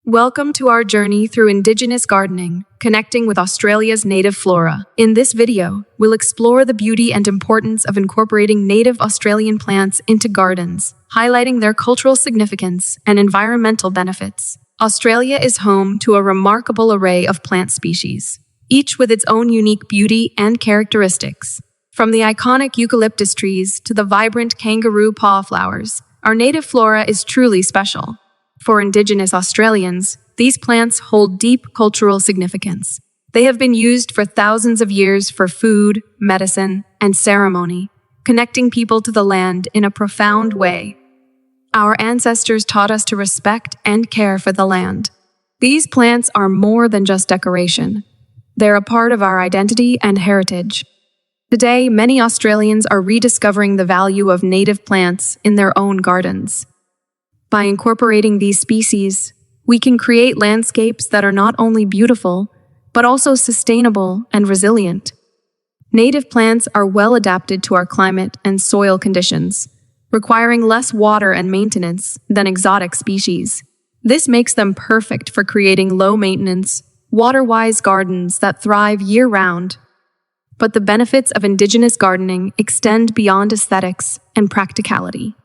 Welcome to our journey through Indigenous gardening, connecting with Australia's native flora. In this video, we'll explore the beauty and importance of incorporating native Australian plants into gardens, highlighting their cultural significance and environmental benefits. Australia is home to a remarkable array of plant species, each with its own unique beauty and characteristics. From the iconic eucalyptus trees to the vibrant kangaroo paw flowers, our native flora is truly special. For Indigenous Australians, these plants hold deep cultural significance. They have been used for thousands of years for food, medicine, and ceremony, connecting people to the land in a profound way. Our ancestors taught us to respect and care for the land. These plants are more than just decoration. They're a part of our identity and heritage. Today, many Australians are rediscovering the value of native plants in their own gardens. By incorporating these species, we can create landscapes that are not only beautiful, but also sustainable and resilient. Native plants are well adapted to our climate and soil conditions, requiring less water and maintenance than exotic species. This makes them perfect for creating low-maintenance, water-wise gardens that thrive year-round. But the benefits of Indigenous gardening extend beyond aesthetics and practicality.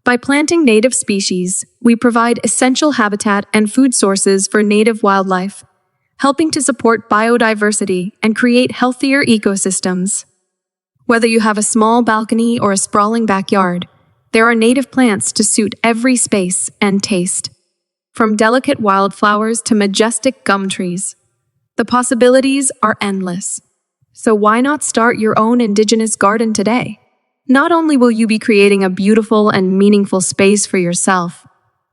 By planting native species, we provide essential habitat and food sources for native wildlife, helping to support biodiversity and create healthier ecosystems. Whether you have a small balcony or a sprawling backyard, there are native plants to suit every space and taste. From delicate wildflowers to majestic gum trees, the possibilities are endless. So why not start your own Indigenous garden today? Not only will you be creating a beautiful and meaningful space for yourself,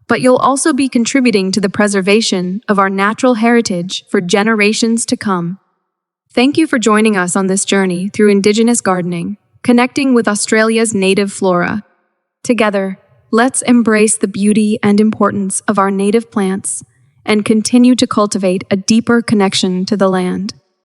but you'll also be contributing to the preservation of our natural heritage for generations to come. Thank you for joining us on this journey through Indigenous gardening, connecting with Australia's native flora. Together, let's embrace the beauty and importance of our native plants and continue to cultivate a deeper connection to the land.